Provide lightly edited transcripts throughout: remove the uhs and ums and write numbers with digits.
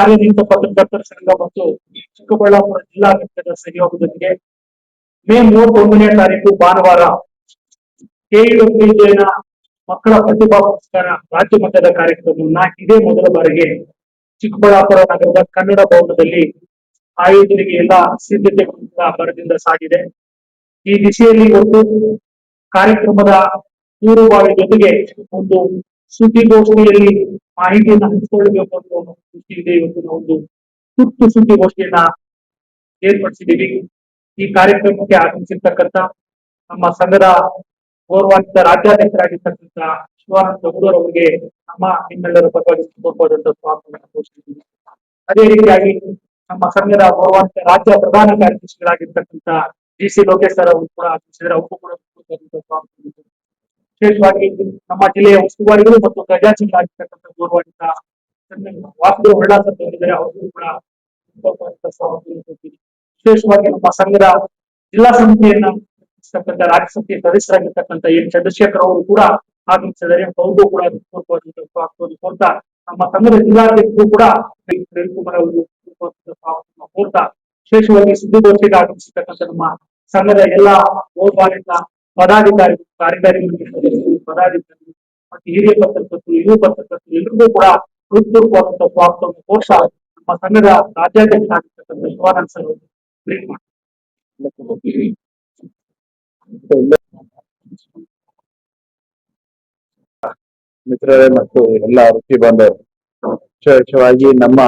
ಕಾರ್ಯನಿರತ ಪತ್ರಕರ್ತರ ಸಂಘ ಮತ್ತು ಚಿಕ್ಕಬಳ್ಳಾಪುರ ಜಿಲ್ಲಾ ಘಟಕದ ಸಹಯೋಗದೊಂದಿಗೆ ಮೇ 31ನೇ ತಾರೀಕು ಭಾನುವಾರ ಕೆಇಡಬ್ಲ್ಯೂಜೆನ ಮಕ್ಕಳ ಪ್ರತಿಭಾ ಪುರಸ್ಕಾರ ರಾಜ್ಯ ಮಟ್ಟದ ಕಾರ್ಯಕ್ರಮವನ್ನ ಇದೇ ಮೊದಲ ಬಾರಿಗೆ ಚಿಕ್ಕಬಳ್ಳಾಪುರ ನಗರದ ಕನ್ನಡ ಭವನದಲ್ಲಿ ಆಯೋಜನೆಗೆ ಎಲ್ಲ ಸಿದ್ಧತೆಗಳು ಭರದಿಂದ ಸಾಗಿದೆ. ಈ ದಿಶೆಯಲ್ಲಿ ಇವತ್ತು ಕಾರ್ಯಕ್ರಮದ ಪೂರ್ವಭಾವಿ ಜೊತೆಗೆ ಒಂದು ಸುದ್ದಿಗೋಷ್ಠಿಯಲ್ಲಿ ಮಾಹಿತಿಯನ್ನು ಹಂಚಿಕೊಳ್ಳಬೇಕು ಅನ್ನೋ ದೃಷ್ಟಿಯಿಂದ ಇವತ್ತು ನಾವು ಒಂದು ತುರ್ತು ಸುದ್ದಿಗೋಷ್ಠಿಯನ್ನ ಏರ್ಪಡಿಸಿದ್ದೀವಿ. ಈ ಕಾರ್ಯಕ್ರಮಕ್ಕೆ ಆಗಮಿಸಿರ್ತಕ್ಕಂಥ ನಮ್ಮ ಸಂಘದ ಗೌರವಾನ್ವಿತ ರಾಜ್ಯಾಧ್ಯಕ್ಷರಾಗಿರ್ತಕ್ಕಂಥ ಶಿವಾನಂದ ಗೌಡರ್ ಅವರಿಗೆ ನಮ್ಮ ನಿಮ್ಮೆಲ್ಲರ ಪರವಾಗಿ ಸ್ವಾಗತವನ್ನು ಘೋಷಿಸಿದ್ದೀವಿ. ಅದೇ ರೀತಿಯಾಗಿ ನಮ್ಮ ಸಂಘದ ಗೌರವಾನ್ವಿತ ರಾಜ್ಯ ಪ್ರಧಾನ ಕಾರ್ಯದರ್ಶಿಗಳಾಗಿರ್ತಕ್ಕಂಥ ಜಿಸಿ ಲೋಕೇಶ್ ಸರ್ ಅವರು ಕೂಡ ಆಗಮಿಸಿದರೆ ಅವರು ಕೂಡ ವಿಶೇಷವಾಗಿ ನಮ್ಮ ಜಿಲ್ಲೆಯ ಉಸ್ತುವಾರಿಗಳು ಮತ್ತು ಖಜಾಂಚಿಗಳಾಗಿರ್ತಕ್ಕಂಥ ಗೌರವಾನ್ವಿತ ವಾಸುದೇವ್ ಹೊಳ್ಳಾಸ್ ಅಂತ ಹೇಳಿದರೆ ಅವರು ಕೂಡ ವಿಶೇಷವಾಗಿ ನಮ್ಮ ಸಂಘದ ಜಿಲ್ಲಾ ಸಮಿತಿಯನ್ನ ರಾಜ್ಯ ಸಮಿತಿಯ ಸದಸ್ಯರಾಗಿರ್ತಕ್ಕಂಥ ಎನ್ ಚಂದ್ರಶೇಖರ್ ಅವರು ಕೂಡ ಆಗಮಿಸಿದರೆ ಅವ್ರಿಗೂ ಕೂಡ ಕೋರ್ತಾ ನಮ್ಮ ಸಂಘದ ಜಿಲ್ಲಾಧ್ಯಕ್ಷರು ಕೂಡ ರವಿಕುಮಾರ್ ಅವರು ಕೋರ್ತಾ ವಿಶೇಷವಾಗಿ ಸುದ್ದಿಗೋಷ್ಠಿಗೆ ಆಗಮಿಸಿರ್ತಕ್ಕಂಥ ನಮ್ಮ ಸಂಘದ ಎಲ್ಲಾ ಗೌರವಾನ್ವಿತ ಪದಾಧಿಕಾರಿಗಳು, ಕಾರ್ಯಕಾರಿ ಪದಾಧಿಕಾರಿಗಳು ಮತ್ತು ಹಿರಿಯ ಪತ್ರಕರ್ತರು, ಯುವ ಪತ್ರಕರ್ತರು ಎಲ್ಲರಿಗೂ ಕೂಡ ಹೃತ್ಪೂರ್ವಕವಾದಂತಹ ಸ್ವಾಗತವನ್ನು ಕೋರ್ತಾ ನಮ್ಮ ಸಂಘದ ರಾಜ್ಯಾಧ್ಯಕ್ಷರಾಗಿರ್ತಕ್ಕಂಥ ಶಿವಾನಂದ ಸರ್ ಅವರು ಬ್ರೀಫ್ ಮಾಡ್ತಾರೆ. ಮಿತ್ರರೇ ಮತ್ತು ಎಲ್ಲ ವೃತ್ತಿ ಬಾಂಧವರು, ವಿಶೇಷವಾಗಿ ನಮ್ಮ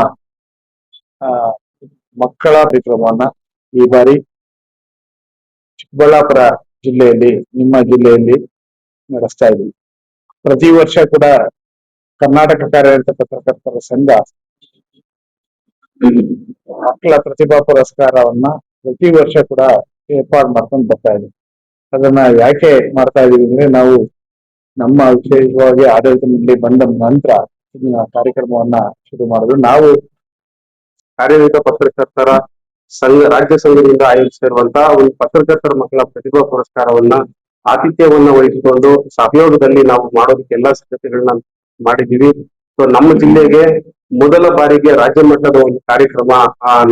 ಮಕ್ಕಳ ಕಾರ್ಯಕ್ರಮವನ್ನ ಈ ಬಾರಿ ಚಿಕ್ಕಬಳ್ಳಾಪುರ ಜಿಲ್ಲೆಯಲ್ಲಿ, ನಿಮ್ಮ ಜಿಲ್ಲೆಯಲ್ಲಿ ನಡೆಸ್ತಾ ಇದ್ದೀವಿ. ಪ್ರತಿ ವರ್ಷ ಕೂಡ ಕರ್ನಾಟಕ ಕಾರ್ಯನಿರತ ಪತ್ರಕರ್ತರ ಸಂಘ ಮಕ್ಕಳ ಪ್ರತಿಭಾ ಪುರಸ್ಕಾರವನ್ನ ಪ್ರತಿ ವರ್ಷ ಕೂಡ ಏರ್ಪಾಡು ಮಾಡ್ಕೊಂಡು ಬರ್ತಾ ಇದ್ದೀವಿ. ಅದನ್ನ ಯಾಕೆ ಮಾಡ್ತಾ ಇದೀವಿ ಅಂದ್ರೆ, ನಾವು ನಮ್ಮ ವಿಶೇಷವಾಗಿ ಆಡಳಿತ ಮಂಡಳಿ ಬಂದ ನಂತರ ಇದನ್ನ ಕಾರ್ಯಕ್ರಮವನ್ನ ಶುರು ಮಾಡಿದ್ರು. ನಾವು ಕಾರ್ಯನಿರತ ಪತ್ರಕರ್ತರ ಸಂಘ ರಾಜ್ಯ ಸಂಘದಿಂದ ಆಯೋಜಿಸಿರುವಂತಹ ಒಂದು ಪತ್ರಕರ್ತರ ಮಕ್ಕಳ ಪ್ರತಿಭಾ ಪುರಸ್ಕಾರವನ್ನ ಆತಿಥ್ಯವನ್ನ ವಹಿಸಿಕೊಂಡು ಸಹಯೋಗದಲ್ಲಿ ನಾವು ಮಾಡೋದಕ್ಕೆ ಎಲ್ಲಾ ಸಿದ್ಧತೆಗಳನ್ನ ಮಾಡಿದ್ದೀವಿ. ಸೊ ನಮ್ಮ ಜಿಲ್ಲೆಗೆ ಮೊದಲ ಬಾರಿಗೆ ರಾಜ್ಯ ಮಟ್ಟದ ಒಂದು ಕಾರ್ಯಕ್ರಮ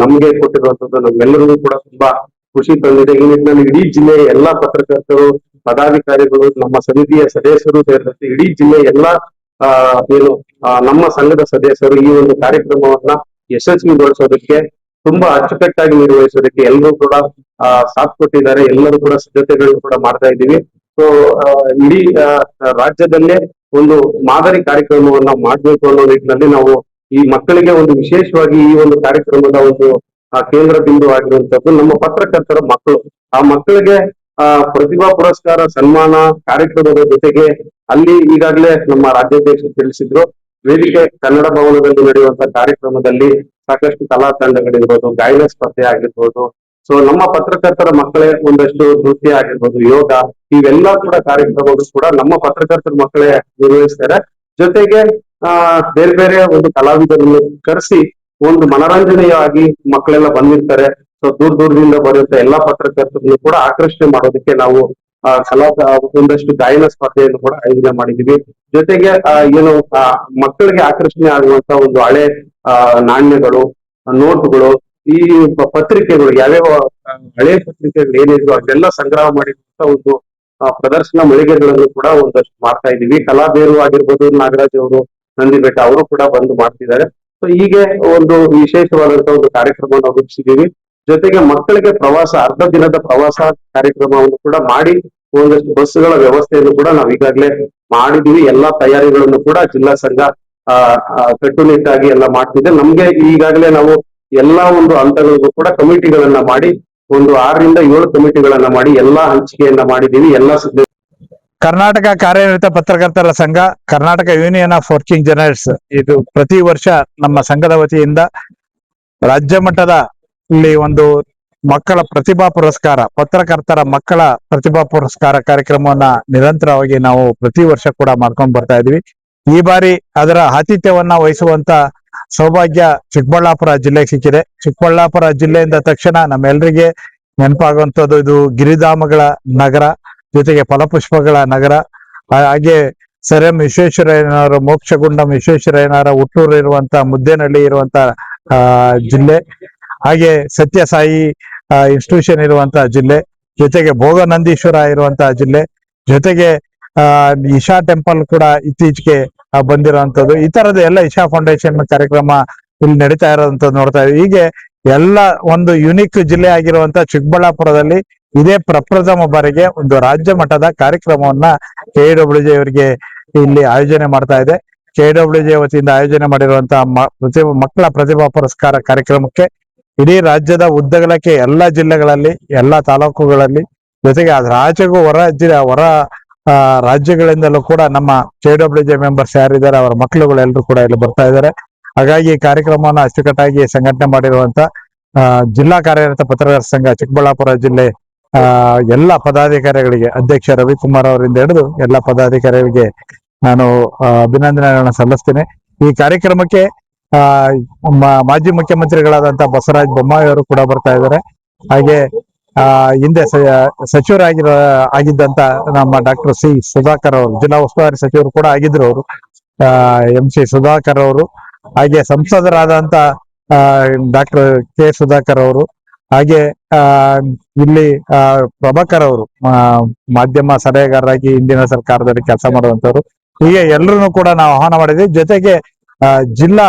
ನಮ್ಗೆ ಕೊಟ್ಟಿರುವಂತದ್ದು ನಮ್ಮೆಲ್ಲರಿಗೂ ಕೂಡ ತುಂಬಾ ಖುಷಿ ತಂದಿದೆ. ಈ ನಿಟ್ಟಿನಲ್ಲಿ ಇಡೀ ಜಿಲ್ಲೆಯ ಎಲ್ಲಾ ಪತ್ರಕರ್ತರು, ಪದಾಧಿಕಾರಿಗಳು, ನಮ್ಮ ಸಮಿತಿಯ ಸದಸ್ಯರು ಸೇರಿದಂತೆ ಇಡೀ ಜಿಲ್ಲೆಯ ಎಲ್ಲಾ ನಮ್ಮ ಸಂಘದ ಸದಸ್ಯರು ಈ ಒಂದು ಕಾರ್ಯಕ್ರಮವನ್ನ ಯಶಸ್ವಿಗೊಳಿಸೋದಕ್ಕೆ, ತುಂಬಾ ಅಚ್ಚುಕಟ್ಟಾಗಿ ನಿರ್ವಹಿಸೋದಕ್ಕೆ ಎಲ್ಲರೂ ಕೂಡ ಸಾಥ್ ಕೊಟ್ಟಿದ್ದಾರೆ. ಎಲ್ಲರೂ ಕೂಡ ಸಿದ್ಧತೆಗಳನ್ನು ಕೂಡ ಮಾಡ್ತಾ ಇದ್ದೀವಿ. ಸೊ ಇಡೀ ರಾಜ್ಯದಲ್ಲೇ ಒಂದು ಮಾದರಿ ಕಾರ್ಯಕ್ರಮವನ್ನ ಮಾಡ್ಬೇಕು ಅನ್ನೋ ನಿಟ್ಟಿನಲ್ಲಿ ನಾವು ಈ ಮಕ್ಕಳಿಗೆ ಒಂದು ವಿಶೇಷವಾಗಿ ಈ ಒಂದು ಕಾರ್ಯಕ್ರಮದ ಒಂದು ಕೇಂದ್ರ ಬಿಂದು ಆಗಿರುವಂತದ್ದು ನಮ್ಮ ಪತ್ರಕರ್ತರ ಮಕ್ಕಳು. ಆ ಮಕ್ಕಳಿಗೆ ಪ್ರತಿಭಾ ಪುರಸ್ಕಾರ ಸನ್ಮಾನ ಕಾರ್ಯಕ್ರಮದ ಜೊತೆಗೆ ಅಲ್ಲಿ ಈಗಾಗಲೇ ನಮ್ಮ ರಾಜ್ಯಾಧ್ಯಕ್ಷರು ತಿಳಿಸಿದ್ರು, ವೇದಿಕೆ ಕನ್ನಡ ಭವನದಲ್ಲಿ ನಡೆಯುವಂತಹ ಕಾರ್ಯಕ್ರಮದಲ್ಲಿ ಸಾಕಷ್ಟು ಕಲಾ ತಂಡಗಳಿರ್ಬೋದು, ಗಾಯನ ಸ್ಪರ್ಧೆ ಆಗಿರ್ಬೋದು, ಸೊ ನಮ್ಮ ಪತ್ರಕರ್ತರ ಮಕ್ಕಳೇ ಒಂದಷ್ಟು ನೃತ್ಯ ಆಗಿರ್ಬೋದು, ಯೋಗ, ಇವೆಲ್ಲ ಕೂಡ ಕಾರ್ಯಕ್ರಮಗಳು ಕೂಡ ನಮ್ಮ ಪತ್ರಕರ್ತರ ಮಕ್ಕಳೇ ನಿರ್ವಹಿಸ್ತಾರೆ. ಜೊತೆಗೆ ಬೇರೆ ಬೇರೆ ಒಂದು ಕಲಾವಿದರನ್ನು ಕರೆಸಿ ಒಂದು ಮನರಂಜನೆಯಾಗಿ ಮಕ್ಕಳೆಲ್ಲ ಬಂದಿರ್ತಾರೆ. ಸೊ ದೂರದಿಂದ ಬರುವಂತ ಎಲ್ಲಾ ಪತ್ರಕರ್ತರನ್ನು ಕೂಡ ಆಕರ್ಷಣೆ ಮಾಡೋದಕ್ಕೆ ನಾವು ಒಂದಷ್ಟು ಗಾಯನ ಸ್ಪರ್ಧೆಯನ್ನು ಕೂಡ ಆಯೋಜನೆ ಮಾಡಿದೀವಿ. ಜೊತೆಗೆ ಮಕ್ಕಳಿಗೆ ಆಕರ್ಷಣೆ ಆಗುವಂತ ಒಂದು ಹಳೆ ನಾಣ್ಯಗಳು, ನೋಟುಗಳು, ಈ ಪತ್ರಿಕೆಗಳು, ಯಾವ್ಯಾವ ಹಳೆ ಪತ್ರಿಕೆಗಳು ಏನಿದ್ರು ಅದೆಲ್ಲ ಸಂಗ್ರಹ ಮಾಡಿರುವಂತ ಒಂದು ಪ್ರದರ್ಶನ ಮಳಿಗೆಗಳನ್ನು ಕೂಡ ಒಂದಷ್ಟು ಮಾಡ್ತಾ ಇದ್ದೀವಿ. ಕಲಾಬೇರು ಆಗಿರ್ಬೋದು, ನಾಗರಾಜ್ ಅವರು, ನಂದಿಬೆಟ್ಟ ಅವರು ಕೂಡ ಬಂದು ಮಾಡ್ತಿದ್ದಾರೆ. ಸೊ ಹೀಗೆ ಒಂದು ವಿಶೇಷವಾದಂತಹ ಒಂದು ಕಾರ್ಯಕ್ರಮವನ್ನು ರೂಪಿಸಿದ್ದೀವಿ. ಜೊತೆಗೆ ಮಕ್ಕಳಿಗೆ ಪ್ರವಾಸ, ಅರ್ಧ ದಿನದ ಪ್ರವಾಸ ಕಾರ್ಯಕ್ರಮವನ್ನು ಕೂಡ ಮಾಡಿ ಒಂದಷ್ಟು ಬಸ್ಸುಗಳ ವ್ಯವಸ್ಥೆಯನ್ನು ಕೂಡ ನಾವು ಈಗಾಗಲೇ ಮಾಡಿದೀವಿ. ಎಲ್ಲಾ ತಯಾರಿಗಳನ್ನು ಕೂಡ ಜಿಲ್ಲಾ ಸಂಘ ಕಟ್ಟುನಿಟ್ಟಾಗಿ ಎಲ್ಲ ಮಾಡ್ತಿದೆ. ನಮ್ಗೆ ಈಗಾಗಲೇ ನಾವು ಎಲ್ಲಾ ಒಂದು ಹಂತಗಳಿಗೂ ಕೂಡ ಕಮಿಟಿಗಳನ್ನ ಮಾಡಿ ಒಂದು 6 ರಿಂದ 7 ಕಮಿಟಿಗಳನ್ನ ಮಾಡಿ ಎಲ್ಲಾ ಹಂಚಿಕೆಯನ್ನ ಮಾಡಿದೀವಿ. ಎಲ್ಲಾ ಸಿದ್ಧ ಕರ್ನಾಟಕ ಕಾರ್ಯನಿರತ ಪತ್ರಕರ್ತರ ಸಂಘ, Karnataka union of working journalists, ಇದು ಪ್ರತಿ ವರ್ಷ ನಮ್ಮ ಸಂಘದ ವತಿಯಿಂದ ರಾಜ್ಯ ಮಟ್ಟದ ಇಲ್ಲಿ ಒಂದು ಮಕ್ಕಳ ಪ್ರತಿಭಾ ಪುರಸ್ಕಾರ, ಪತ್ರಕರ್ತರ ಮಕ್ಕಳ ಪ್ರತಿಭಾ ಪುರಸ್ಕಾರ ಕಾರ್ಯಕ್ರಮವನ್ನ ನಿರಂತರವಾಗಿ ನಾವು ಪ್ರತಿ ವರ್ಷ ಕೂಡ ಮಾಡ್ಕೊಂಡು ಬರ್ತಾ ಇದೀವಿ. ಈ ಬಾರಿ ಅದರ ಆತಿಥ್ಯವನ್ನ ವಹಿಸುವಂತ ಸೌಭಾಗ್ಯ ಚಿಕ್ಕಬಳ್ಳಾಪುರ ಜಿಲ್ಲೆಗೆ ಸಿಕ್ಕಿದೆ. ಚಿಕ್ಕಬಳ್ಳಾಪುರ ಜಿಲ್ಲೆಯಿಂದ ತಕ್ಷಣ ನಮ್ಮೆಲ್ಲರಿಗೆ ನೆನಪಾಗುವಂತದ್ದು ಇದು ಗಿರಿಧಾಮಗಳ ನಗರ, ಜೊತೆಗೆ ಫಲಪುಷ್ಪಗಳ ನಗರ, ಹಾಗೆ ಸರ್ ಎಂ ವಿಶ್ವೇಶ್ವರಯ್ಯನವರ, ಮೋಕ್ಷಗುಂಡಂ ವಿಶ್ವೇಶ್ವರಯ್ಯನವರ ಹುಟ್ಟೂರು ಇರುವಂತ ಮುದ್ದೇನಹಳ್ಳಿ ಇರುವಂತ ಜಿಲ್ಲೆ, ಹಾಗೆ ಸತ್ಯಸಾಯಿ ಇನ್ಸ್ಟಿಟ್ಯೂಷನ್ ಇರುವಂತಹ ಜಿಲ್ಲೆ, ಜೊತೆಗೆ ಭೋಗನಂದೀಶ್ವರ ಇರುವಂತಹ ಜಿಲ್ಲೆ, ಜೊತೆಗೆ ಇಶಾ ಟೆಂಪಲ್ ಕೂಡ ಇತ್ತೀಚೆಗೆ ಬಂದಿರುವಂತದ್ದು. ಈ ತರದ ಎಲ್ಲ ಇಶಾ ಫೌಂಡೇಶನ್ ಕಾರ್ಯಕ್ರಮ ಇಲ್ಲಿ ನಡೀತಾ ಇರೋದಂತ ನೋಡ್ತಾ ಇದ್ದೀವಿ. ಹೀಗೆ ಎಲ್ಲ ಒಂದು ಯುನಿಕ್ ಜಿಲ್ಲೆ ಆಗಿರುವಂತ ಚಿಕ್ಕಬಳ್ಳಾಪುರದಲ್ಲಿ ಇದೇ ಪ್ರಪ್ರಥಮ ಬಾರಿಗೆ ಒಂದು ರಾಜ್ಯ ಮಟ್ಟದ ಕಾರ್ಯಕ್ರಮವನ್ನ KWJ ಅವರಿಗೆ ಇಲ್ಲಿ ಆಯೋಜನೆ ಮಾಡ್ತಾ ಇದೆ. KWJ ವತಿಯಿಂದ ಆಯೋಜನೆ ಮಾಡಿರುವಂತಹ ಮಕ್ಕಳ ಪ್ರತಿಭಾ ಪುರಸ್ಕಾರ ಕಾರ್ಯಕ್ರಮಕ್ಕೆ ಇಡೀ ರಾಜ್ಯದ ಉದ್ದಗಲಕ್ಕೆ ಎಲ್ಲಾ ಜಿಲ್ಲೆಗಳಲ್ಲಿ, ಎಲ್ಲಾ ತಾಲೂಕುಗಳಲ್ಲಿ, ಜೊತೆಗೆ ಅದ್ರ ಆಚೆಗೂ ಹೊರ ರಾಜ್ಯಗಳಿಂದಲೂ ಕೂಡ ನಮ್ಮ KWJ ಮೆಂಬರ್ಸ್ ಯಾರಿದ್ದಾರೆ ಅವರ ಮಕ್ಕಳುಗಳೆಲ್ಲರೂ ಕೂಡ ಇಲ್ಲಿ ಬರ್ತಾ ಇದ್ದಾರೆ. ಹಾಗಾಗಿ ಈ ಕಾರ್ಯಕ್ರಮವನ್ನು ಅಚ್ಚುಕಟ್ಟಾಗಿ ಸಂಘಟನೆ ಮಾಡಿರುವಂತ ಜಿಲ್ಲಾ ಕಾರ್ಯನಿರತ ಪತ್ರಕರ್ತರ ಸಂಘ ಚಿಕ್ಕಬಳ್ಳಾಪುರ ಜಿಲ್ಲೆ ಎಲ್ಲ ಪದಾಧಿಕಾರಿಗಳಿಗೆ, ಅಧ್ಯಕ್ಷ ರವಿಕುಮಾರ್ ಅವರಿಂದ ಹಿಡಿದು ಎಲ್ಲ ಪದಾಧಿಕಾರಿಗಳಿಗೆ ನಾನು ಅಭಿನಂದನೆಗಳನ್ನ ಸಲ್ಲಿಸ್ತೇನೆ. ಈ ಕಾರ್ಯಕ್ರಮಕ್ಕೆ ಮಾಜಿ ಮುಖ್ಯಮಂತ್ರಿಗಳಾದಂತಹ ಬಸವರಾಜ ಬೊಮ್ಮಾಯಿ ಅವರು ಕೂಡ ಬರ್ತಾ ಇದ್ದಾರೆ. ಹಾಗೆ ಹಿಂದೆ ಆಗಿದ್ದಂತ ನಮ್ಮ ಡಾಕ್ಟರ್ ಸಿ ಸುಧಾಕರ್ ಅವರು, ಜಿಲ್ಲಾ ಉಸ್ತುವಾರಿ ಸಚಿವರು ಕೂಡ ಆಗಿದ್ರು ಅವರು, MC ಸುಧಾಕರ್ ಅವರು, ಹಾಗೆ ಸಂಸದರಾದಂತ ಡಾಕ್ಟರ್ ಕೆ ಸುಧಾಕರ್ ಅವರು, ಹಾಗೆ ಇಲ್ಲಿ ಪ್ರಭಾಕರ್ ಅವರು ಮಾಧ್ಯಮ ಸಲಹೆಗಾರರಾಗಿ ಹಿಂದಿನ ಸರ್ಕಾರದಲ್ಲಿ ಕೆಲಸ ಮಾಡುವಂತವ್ರು. ಹೀಗೆ ಎಲ್ಲರನ್ನು ಕೂಡ ನಾವು ಆಹ್ವಾನ ಮಾಡಿದ್ವಿ. ಜೊತೆಗೆ ಜಿಲ್ಲಾ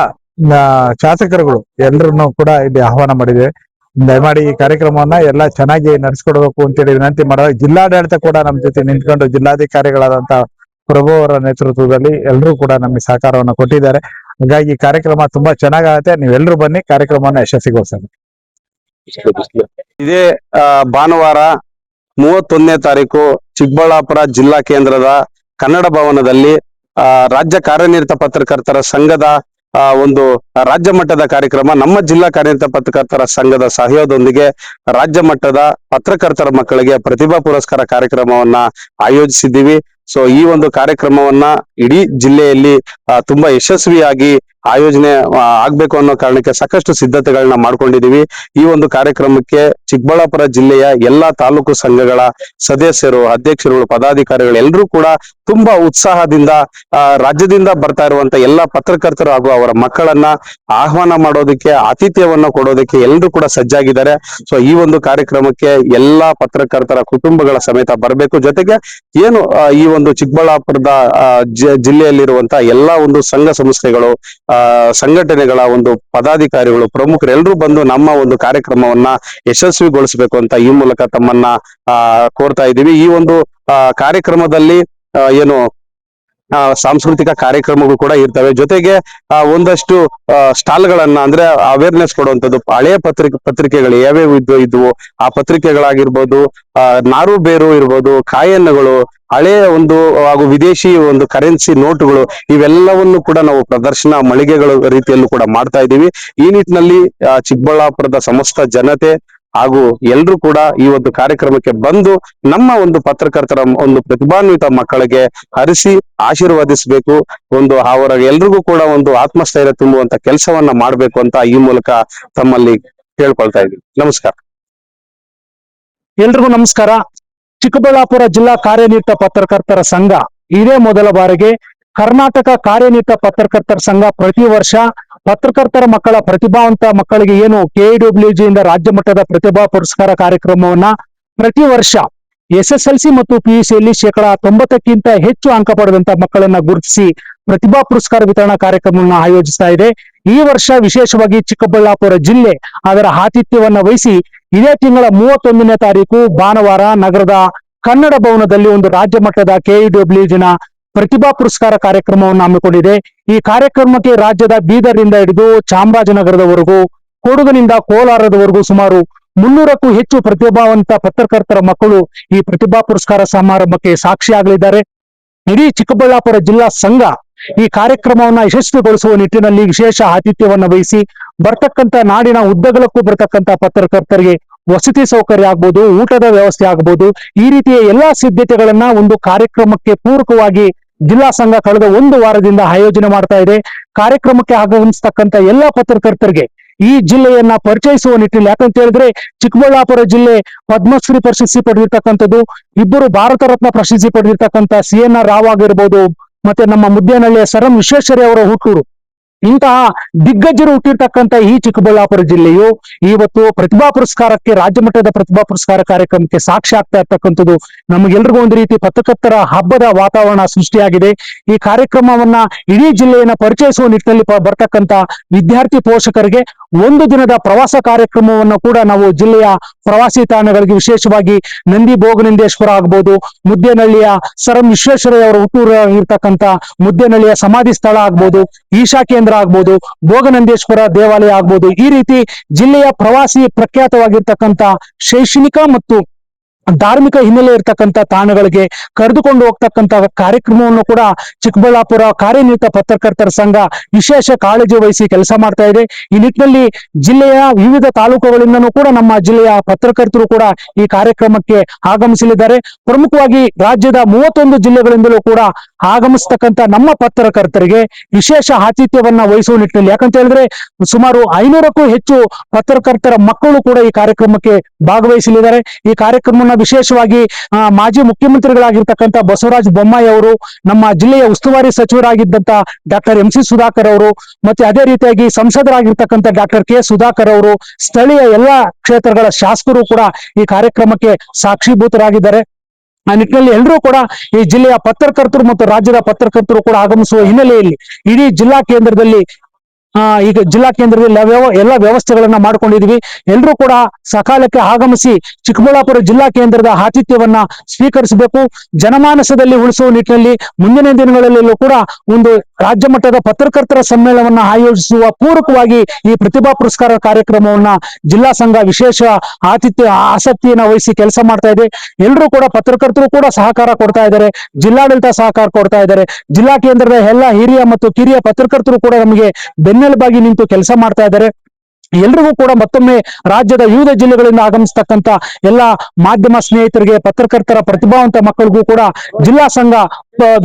ಶಾಸಕರುಗಳು ಎಲ್ಲರನ್ನು ಕೂಡ ಇಲ್ಲಿ ಆಹ್ವಾನ ಮಾಡಿದ್ದೇವೆ. ದಯಮಾಡಿ ಈ ಕಾರ್ಯಕ್ರಮವನ್ನ ಎಲ್ಲ ಚೆನ್ನಾಗಿ ನಡೆಸ್ಕೊಡ್ಬೇಕು ಅಂತೇಳಿ ವಿನಂತಿ ಮಾಡಿದಾಗ ಜಿಲ್ಲಾಡಳಿತ ಕೂಡ ನಮ್ಮ ಜೊತೆ ನಿಂತ್ಕೊಂಡು ಜಿಲ್ಲಾಧಿಕಾರಿಗಳಾದಂತಹ ಪ್ರಭು ಅವರ ನೇತೃತ್ವದಲ್ಲಿ ಎಲ್ಲರೂ ಕೂಡ ನಮಗೆ ಸಹಕಾರವನ್ನು ಕೊಟ್ಟಿದ್ದಾರೆ. ಹಾಗಾಗಿ ಕಾರ್ಯಕ್ರಮ ತುಂಬಾ ಚೆನ್ನಾಗಾಗತ್ತೆ. ನೀವೆಲ್ಲರೂ ಬನ್ನಿ, ಕಾರ್ಯಕ್ರಮವನ್ನ ಯಶಸ್ವಿಗೊಳಿಸೋಣ. ಇದೇ ಭಾನುವಾರ 31ನೇ ತಾರೀಕು ಚಿಕ್ಕಬಳ್ಳಾಪುರ ಜಿಲ್ಲಾ ಕೇಂದ್ರದ ಕನ್ನಡ ಭವನದಲ್ಲಿ ರಾಜ್ಯ ಕಾರ್ಯನಿರತ ಪತ್ರಕರ್ತರ ಸಂಘದ ಒಂದು ರಾಜ್ಯ ಮಟ್ಟದ ಕಾರ್ಯಕ್ರಮ, ನಮ್ಮ ಜಿಲ್ಲಾ ಕಾರ್ಯನಿರತ ಪತ್ರಕರ್ತರ ಸಂಘದ ಸಹಯೋಗದೊಂದಿಗೆ ರಾಜ್ಯ ಮಟ್ಟದ ಪತ್ರಕರ್ತರ ಮಕ್ಕಳಿಗೆ ಪ್ರತಿಭಾ ಪುರಸ್ಕಾರ ಕಾರ್ಯಕ್ರಮವನ್ನ ಆಯೋಜಿಸಿದ್ದೀವಿ. ಸೊ ಈ ಒಂದು ಕಾರ್ಯಕ್ರಮವನ್ನ ಇಡೀ ಜಿಲ್ಲೆಯಲ್ಲಿ ತುಂಬಾ ಯಶಸ್ವಿಯಾಗಿ ಆಯೋಜನೆ ಆಗ್ಬೇಕು ಅನ್ನೋ ಕಾರಣಕ್ಕೆ ಸಾಕಷ್ಟು ಸಿದ್ಧತೆಗಳನ್ನ ಮಾಡ್ಕೊಂಡಿದೀವಿ. ಈ ಒಂದು ಕಾರ್ಯಕ್ರಮಕ್ಕೆ ಚಿಕ್ಕಬಳ್ಳಾಪುರ ಜಿಲ್ಲೆಯ ಎಲ್ಲಾ ತಾಲೂಕು ಸಂಘಗಳ ಸದಸ್ಯರು, ಅಧ್ಯಕ್ಷರುಗಳು, ಪದಾಧಿಕಾರಿಗಳು ಎಲ್ಲರೂ ಕೂಡ ತುಂಬಾ ಉತ್ಸಾಹದಿಂದ ರಾಜ್ಯದಿಂದ ಬರ್ತಾ ಇರುವಂತ ಎಲ್ಲಾ ಪತ್ರಕರ್ತರು ಹಾಗೂ ಅವರ ಮಕ್ಕಳನ್ನ ಆಹ್ವಾನ ಮಾಡೋದಕ್ಕೆ, ಆತಿಥ್ಯವನ್ನ ಕೊಡೋದಕ್ಕೆ ಎಲ್ಲರೂ ಕೂಡ ಸಜ್ಜಾಗಿದ್ದಾರೆ. ಸೊ ಈ ಒಂದು ಕಾರ್ಯಕ್ರಮಕ್ಕೆ ಎಲ್ಲಾ ಪತ್ರಕರ್ತರ ಕುಟುಂಬಗಳ ಸಮೇತ ಬರಬೇಕು. ಜೊತೆಗೆ ಏನು ಈ ಒಂದು ಚಿಕ್ಕಬಳ್ಳಾಪುರದ ಜಿಲ್ಲೆಯಲ್ಲಿರುವಂತ ಎಲ್ಲಾ ಒಂದು ಸಂಘ ಸಂಸ್ಥೆಗಳು, ಸಂಘಟನೆಗಳ ಒಂದು ಪದಾಧಿಕಾರಿಗಳು, ಪ್ರಮುಖರು ಎಲ್ಲರೂ ಬಂದು ನಮ್ಮ ಒಂದು ಕಾರ್ಯಕ್ರಮವನ್ನ ಯಶಸ್ವಿಗೊಳಿಸಬೇಕು ಅಂತ ಈ ಮೂಲಕ ತಮ್ಮನ್ನ ಕೋರ್ತಾ ಇದ್ದೀವಿ. ಈ ಒಂದು ಕಾರ್ಯಕ್ರಮದಲ್ಲಿ ಏನು ಸಾಂಸ್ಕೃತಿಕ ಕಾರ್ಯಕ್ರಮಗಳು ಕೂಡ ಇರ್ತವೆ. ಜೊತೆಗೆ ಒಂದಷ್ಟು ಸ್ಟಾಲ್ ಗಳನ್ನ, ಅಂದ್ರೆ ಅವೇರ್ನೆಸ್ ಕೊಡುವಂಥದ್ದು, ಹಳೆಯ ಪತ್ರಿಕೆಗಳು ಯಾವ್ಯಾವ ಇದ್ವು ಆ ಪತ್ರಿಕೆಗಳಾಗಿರ್ಬೋದು, ನಾರು ಬೇರು ಇರ್ಬೋದು, ಕಾಯನ್ನಗಳು, ಹಳೆಯ ಒಂದು ಹಾಗೂ ವಿದೇಶಿ ಒಂದು ಕರೆನ್ಸಿ ನೋಟುಗಳು, ಇವೆಲ್ಲವನ್ನು ಕೂಡ ನಾವು ಪ್ರದರ್ಶನ ಮಳಿಗೆಗಳ ರೀತಿಯಲ್ಲೂ ಕೂಡ ಮಾಡ್ತಾ ಇದ್ದೀವಿ. ಈ ನಿಟ್ಟಿನಲ್ಲಿ ಚಿಕ್ಕಬಳ್ಳಾಪುರದ ಸಮಸ್ತ ಜನತೆ ಹಾಗೂ ಎಲ್ರೂ ಕೂಡ ಈ ಒಂದು ಕಾರ್ಯಕ್ರಮಕ್ಕೆ ಬಂದು ನಮ್ಮ ಒಂದು ಪತ್ರಕರ್ತರ ಒಂದು ಪ್ರತಿಭಾನ್ವಿತ ಮಕ್ಕಳಿಗೆ ಹರಿಸಿ ಆಶೀರ್ವದಿಸಬೇಕು, ಒಂದು ಅವರ ಎಲ್ರಿಗೂ ಕೂಡ ಒಂದು ಆತ್ಮಸ್ಥೈರ್ಯ ತುಂಬುವಂತ ಕೆಲಸವನ್ನ ಮಾಡ್ಬೇಕು ಅಂತ ಈ ಮೂಲಕ ತಮ್ಮಲ್ಲಿ ಕೇಳ್ಕೊಳ್ತಾ ಇದ್ದೀವಿ. ನಮಸ್ಕಾರ. ಎಲ್ರಿಗೂ ನಮಸ್ಕಾರ. ಚಿಕ್ಕಬಳ್ಳಾಪುರ ಜಿಲ್ಲಾ ಕಾರ್ಯನಿರತ ಪತ್ರಕರ್ತರ ಸಂಘ ಇದೇ ಮೊದಲ ಬಾರಿಗೆ ಕರ್ನಾಟಕ ಕಾರ್ಯನಿರತ ಪತ್ರಕರ್ತರ ಸಂಘ ಪ್ರತಿ ವರ್ಷ ಪತ್ರಕರ್ತರ ಮಕ್ಕಳ ಪ್ರತಿಭಾವಂತ ಮಕ್ಕಳಿಗೆ ಏನು KWJ ಇಂದ ರಾಜ್ಯ ಮಟ್ಟದ ಪ್ರತಿಭಾ ಪುರಸ್ಕಾರ ಕಾರ್ಯಕ್ರಮವನ್ನ ಪ್ರತಿ ವರ್ಷ SSLC ಮತ್ತು PUCಯಲ್ಲಿ 90%ಕ್ಕಿಂತ ಹೆಚ್ಚು ಅಂಕ ಪಡೆದಂತ ಮಕ್ಕಳನ್ನ ಗುರುತಿಸಿ ಪ್ರತಿಭಾ ಪುರಸ್ಕಾರ ವಿತರಣಾ ಕಾರ್ಯಕ್ರಮವನ್ನು ಆಯೋಜಿಸ್ತಾ ಇದೆ. ಈ ವರ್ಷ ವಿಶೇಷವಾಗಿ ಚಿಕ್ಕಬಳ್ಳಾಪುರ ಜಿಲ್ಲೆ ಅದರ ಆತಿಥ್ಯವನ್ನ ವಹಿಸಿ ಇದೇ ತಿಂಗಳ 31ನೇ ತಾರೀಕು ಭಾನುವಾರ ನಗರದ ಕನ್ನಡ ಭವನದಲ್ಲಿ ಒಂದು ರಾಜ್ಯ ಮಟ್ಟದ KWJ ಪ್ರತಿಭಾ ಪುರಸ್ಕಾರ ಕಾರ್ಯಕ್ರಮವನ್ನು ಹಮ್ಮಿಕೊಂಡಿದೆ. ಈ ಕಾರ್ಯಕ್ರಮಕ್ಕೆ ರಾಜ್ಯದ ಬೀದರ್ನಿಂದ ಹಿಡಿದು ಚಾಮರಾಜನಗರದವರೆಗೂ, ಕೊಡಗಿನಿಂದ ಕೋಲಾರದವರೆಗೂ ಸುಮಾರು 300ಕ್ಕೂ ಹೆಚ್ಚು ಪ್ರತಿಭಾವಂತ ಪತ್ರಕರ್ತರ ಮಕ್ಕಳು ಈ ಪ್ರತಿಭಾ ಪುರಸ್ಕಾರ ಸಮಾರಂಭಕ್ಕೆ ಸಾಕ್ಷಿಯಾಗಲಿದ್ದಾರೆ. ಇಡೀ ಚಿಕ್ಕಬಳ್ಳಾಪುರ ಜಿಲ್ಲಾ ಸಂಘ ಈ ಕಾರ್ಯಕ್ರಮವನ್ನ ಯಶಸ್ವಿಗೊಳಿಸುವ ನಿಟ್ಟಿನಲ್ಲಿ ವಿಶೇಷ ಆತಿಥ್ಯವನ್ನ ವಹಿಸಿ ಬರ್ತಕ್ಕಂತ ನಾಡಿನ ಉದ್ದಗಲಕ್ಕೂ ಬರ್ತಕ್ಕಂತ ಪತ್ರಕರ್ತರಿಗೆ ವಸತಿ ಸೌಕರ್ಯ ಆಗ್ಬೋದು, ಊಟದ ವ್ಯವಸ್ಥೆ ಆಗ್ಬೋದು, ಈ ರೀತಿಯ ಎಲ್ಲಾ ಸಿದ್ಧತೆಗಳನ್ನ ಒಂದು ಕಾರ್ಯಕ್ರಮಕ್ಕೆ ಪೂರಕವಾಗಿ ಜಿಲ್ಲಾ ಸಂಘ ಕಳೆದ ಒಂದು ವಾರದಿಂದ ಆಯೋಜನೆ ಮಾಡ್ತಾ ಇದೆ. ಕಾರ್ಯಕ್ರಮಕ್ಕೆ ಆಗಮಿಸ್ತಕ್ಕಂತ ಎಲ್ಲಾ ಪತ್ರಕರ್ತರಿಗೆ ಈ ಜಿಲ್ಲೆಯನ್ನ ಪರಿಚಯಿಸುವ ನಿಟ್ಟಿನಲ್ಲಿ, ಯಾಕಂತ ಹೇಳಿದ್ರೆ ಚಿಕ್ಕಬಳ್ಳಾಪುರ ಜಿಲ್ಲೆ ಪದ್ಮಶ್ರೀ ಪ್ರಶಸ್ತಿ ಪಡೆದಿರ್ತಕ್ಕಂಥದ್ದು, 2 ಭಾರತ ರತ್ನ ಪ್ರಶಸ್ತಿ ಪಡೆದಿರ್ತಕ್ಕಂಥ CNR ರಾವ್ ಆಗಿರ್ಬೋದು, ಮತ್ತೆ ನಮ್ಮ ಮುದ್ದೇನಹಳ್ಳಿಯ ಸರ್ ಎಂ ವಿಶ್ವೇಶ್ವರಯ್ಯ ಅವರ ಹುಟ್ಟೂರು. ಇಂತಹ ದಿಗ್ಗಜರು ಹುಟ್ಟಿರ್ತಕ್ಕಂಥ ಈ ಚಿಕ್ಕಬಳ್ಳಾಪುರ ಜಿಲ್ಲೆಯು ಇವತ್ತು ಪ್ರತಿಭಾ ಪುರಸ್ಕಾರಕ್ಕೆ, ರಾಜ್ಯ ಮಟ್ಟದ ಪ್ರತಿಭಾ ಪುರಸ್ಕಾರ ಕಾರ್ಯಕ್ರಮಕ್ಕೆ ಸಾಕ್ಷಿ ಆಗ್ತಾ ಇರ್ತಕ್ಕಂಥದ್ದು ನಮಗೆಲ್ರಿಗೂ ಒಂದು ರೀತಿ ಪತ್ರಕರ್ತರ ಹಬ್ಬದ ವಾತಾವರಣ ಸೃಷ್ಟಿಯಾಗಿದೆ. ಈ ಕಾರ್ಯಕ್ರಮವನ್ನ ಇಡೀ ಜಿಲ್ಲೆಯನ್ನ ಪರಿಚಯಿಸುವ ನಿಟ್ಟಿನಲ್ಲಿ ಬರ್ತಕ್ಕಂಥ ವಿದ್ಯಾರ್ಥಿ ಪೋಷಕರಿಗೆ ಒಂದು ದಿನದ ಪ್ರವಾಸ ಕಾರ್ಯಕ್ರಮವನ್ನು ಕೂಡ ನಾವು ಜಿಲ್ಲೆಯ ಪ್ರವಾಸಿ ತಾಣಗಳಿಗೆ, ವಿಶೇಷವಾಗಿ ನಂದಿ ಭೋಗನಂದೇಶ್ವರ ಆಗ್ಬೋದು, ಮುದ್ದೇನಹಳ್ಳಿಯ ಸರ್ ಎಂ ವಿಶ್ವೇಶ್ವರಯ್ಯ ಅವರ ಹುಟ್ಟೂರು ಇರ್ತಕ್ಕಂಥ ಮುದ್ದೇನಹಳ್ಳಿಯ ಸಮಾಧಿ ಸ್ಥಳ ಆಗ್ಬೋದು, ಈಶಾ ಕೇಂದ್ರ ಆಗ್ಬೋದು, ಭೋಗನಂದೇಶ್ವರ ದೇವಾಲಯ ಆಗ್ಬೋದು, ಈ ರೀತಿ ಜಿಲ್ಲೆಯ ಪ್ರವಾಸಿ ಪ್ರಖ್ಯಾತವಾಗಿರ್ತಕ್ಕಂಥ ಶೈಕ್ಷಣಿಕ ಮತ್ತು ಧಾರ್ಮಿಕ ಹಿನ್ನೆಲೆ ಇರ್ತಕ್ಕಂಥ ತಾಣಗಳಿಗೆ ಕರೆದುಕೊಂಡು ಹೋಗ್ತಕ್ಕಂಥ ಕಾರ್ಯಕ್ರಮವನ್ನು ಕೂಡ ಚಿಕ್ಕಬಳ್ಳಾಪುರ ಕಾರ್ಯನಿರತ ಪತ್ರಕರ್ತರ ಸಂಘ ವಿಶೇಷ ಕಾಳಜಿ ವಹಿಸಿ ಕೆಲಸ ಮಾಡ್ತಾ ಇದೆ. ಈ ನಿಟ್ಟಿನಲ್ಲಿ ಜಿಲ್ಲೆಯ ವಿವಿಧ ತಾಲೂಕುಗಳಿಂದನೂ ಕೂಡ ನಮ್ಮ ಜಿಲ್ಲೆಯ ಪತ್ರಕರ್ತರು ಕೂಡ ಈ ಕಾರ್ಯಕ್ರಮಕ್ಕೆ ಆಗಮಿಸಲಿದ್ದಾರೆ. ಪ್ರಮುಖವಾಗಿ ರಾಜ್ಯದ 31 ಜಿಲ್ಲೆಗಳಿಂದಲೂ ಕೂಡ ಆಗಮಿಸ್ತಕ್ಕಂಥ ನಮ್ಮ ಪತ್ರಕರ್ತರಿಗೆ ವಿಶೇಷ ಆತಿಥ್ಯವನ್ನ ವಹಿಸುವ ನಿಟ್ಟಿನಲ್ಲಿ, ಯಾಕಂತ ಹೇಳಿದ್ರೆ ಸುಮಾರು 500ಕ್ಕೂ ಹೆಚ್ಚು ಪತ್ರಕರ್ತರ ಮಕ್ಕಳು ಕೂಡ ಈ ಕಾರ್ಯಕ್ರಮಕ್ಕೆ ಭಾಗವಹಿಸಲಿದ್ದಾರೆ. ಈ ಕಾರ್ಯಕ್ರಮವನ್ನು ವಿಶೇಷವಾಗಿ ಮಾಜಿ ಮುಖ್ಯಮಂತ್ರಿಗಳಾಗಿರ್ತಕ್ಕಂಥ ಬಸವರಾಜ ಬೊಮ್ಮಾಯಿ ಅವರು, ನಮ್ಮ ಜಿಲ್ಲೆಯ ಉಸ್ತುವಾರಿ ಸಚಿವರಾಗಿದ್ದಂತ ಡಾಕ್ಟರ್ ಎಂ ಸಿ ಸುಧಾಕರ್ ಅವರು, ಮತ್ತೆ ಅದೇ ರೀತಿಯಾಗಿ ಸಂಸದರಾಗಿರ್ತಕ್ಕಂಥ ಡಾಕ್ಟರ್ ಕೆ ಸುಧಾಕರ್ ಅವರು, ಸ್ಥಳೀಯ ಎಲ್ಲಾ ಕ್ಷೇತ್ರಗಳ ಶಾಸಕರು ಕೂಡ ಈ ಕಾರ್ಯಕ್ರಮಕ್ಕೆ ಸಾಕ್ಷೀಭೂತರಾಗಿದ್ದಾರೆ. ಆ ನಿಟ್ಟಿನಲ್ಲಿ ಎಲ್ಲರೂ ಕೂಡ ಈ ಜಿಲ್ಲೆಯ ಪತ್ರಕರ್ತರು ಮತ್ತು ರಾಜ್ಯದ ಪತ್ರಕರ್ತರು ಕೂಡ ಆಗಮಿಸುವ ಹಿನ್ನೆಲೆಯಲ್ಲಿ ಇಡೀ ಜಿಲ್ಲಾ ಕೇಂದ್ರದಲ್ಲಿ ಈಗ ಜಿಲ್ಲಾ ಕೇಂದ್ರದಲ್ಲಿ ಎಲ್ಲ ವ್ಯವಸ್ಥೆಗಳನ್ನ ಮಾಡ್ಕೊಂಡಿದೀವಿ. ಎಲ್ಲರೂ ಕೂಡ ಸಕಾಲಕ್ಕೆ ಆಗಮಿಸಿ ಚಿಕ್ಕಬಳ್ಳಾಪುರ ಜಿಲ್ಲಾ ಕೇಂದ್ರದ ಆತಿಥ್ಯವನ್ನ ಸ್ವೀಕರಿಸಬೇಕು. ಜನಮಾನಸದಲ್ಲಿ ಉಳಿಸುವ ನಿಟ್ಟಿನಲ್ಲಿ ಮುಂದಿನ ದಿನಗಳಲ್ಲೂ ಕೂಡ ಒಂದು ರಾಜ್ಯ ಮಟ್ಟದ ಪತ್ರಕರ್ತರ ಸಮ್ಮೇಳನವನ್ನ ಆಯೋಜಿಸುವ ಪೂರಕವಾಗಿ ಈ ಪ್ರತಿಭಾ ಪುರಸ್ಕಾರ ಕಾರ್ಯಕ್ರಮವನ್ನ ಜಿಲ್ಲಾ ಸಂಘ ವಿಶೇಷ ಆಸಕ್ತಿಯನ್ನ ವಹಿಸಿ ಕೆಲಸ ಮಾಡ್ತಾ ಇದೆ. ಎಲ್ಲರೂ ಕೂಡ ಪತ್ರಕರ್ತರು ಕೂಡ ಸಹಕಾರ ಕೊಡ್ತಾ ಇದ್ದಾರೆ, ಜಿಲ್ಲಾಡಳಿತ ಸಹಕಾರ ಕೊಡ್ತಾ ಇದ್ದಾರೆ. ಜಿಲ್ಲಾ ಕೇಂದ್ರದ ಎಲ್ಲ ಹಿರಿಯ ಮತ್ತು ಕಿರಿಯ ಪತ್ರಕರ್ತರು ಕೂಡ ನಮಗೆ ಬೆನ್ನೆಲುಬಾಗಿ ನಿಂತು ಕೆಲಸ ಮಾಡ್ತಾ ಇದ್ದಾರೆ. ಎಲ್ರಿಗೂ ಕೂಡ ಮತ್ತೊಮ್ಮೆ ರಾಜ್ಯದ ವಿವಿಧ ಜಿಲ್ಲೆಗಳಿಂದ ಆಗಮಿಸ್ತಕ್ಕಂಥ ಎಲ್ಲ ಮಾಧ್ಯಮ ಸ್ನೇಹಿತರಿಗೆ, ಪತ್ರಕರ್ತರ ಪ್ರತಿಭಾವಂತ ಮಕ್ಕಳಿಗೂ ಕೂಡ ಜಿಲ್ಲಾ ಸಂಘ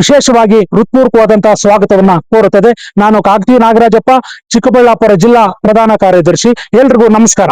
ವಿಶೇಷವಾಗಿ ಹೃತ್ಪೂರ್ವಕವಾದಂತಹ ಸ್ವಾಗತವನ್ನ ಕೋರುತ್ತದೆ. ನಾನು ಕಾಗತಿ ನಾಗರಾಜಪ್ಪ, ಚಿಕ್ಕಬಳ್ಳಾಪುರ ಜಿಲ್ಲಾ ಪ್ರಧಾನ ಕಾರ್ಯದರ್ಶಿ. ಎಲ್ರಿಗೂ ನಮಸ್ಕಾರ.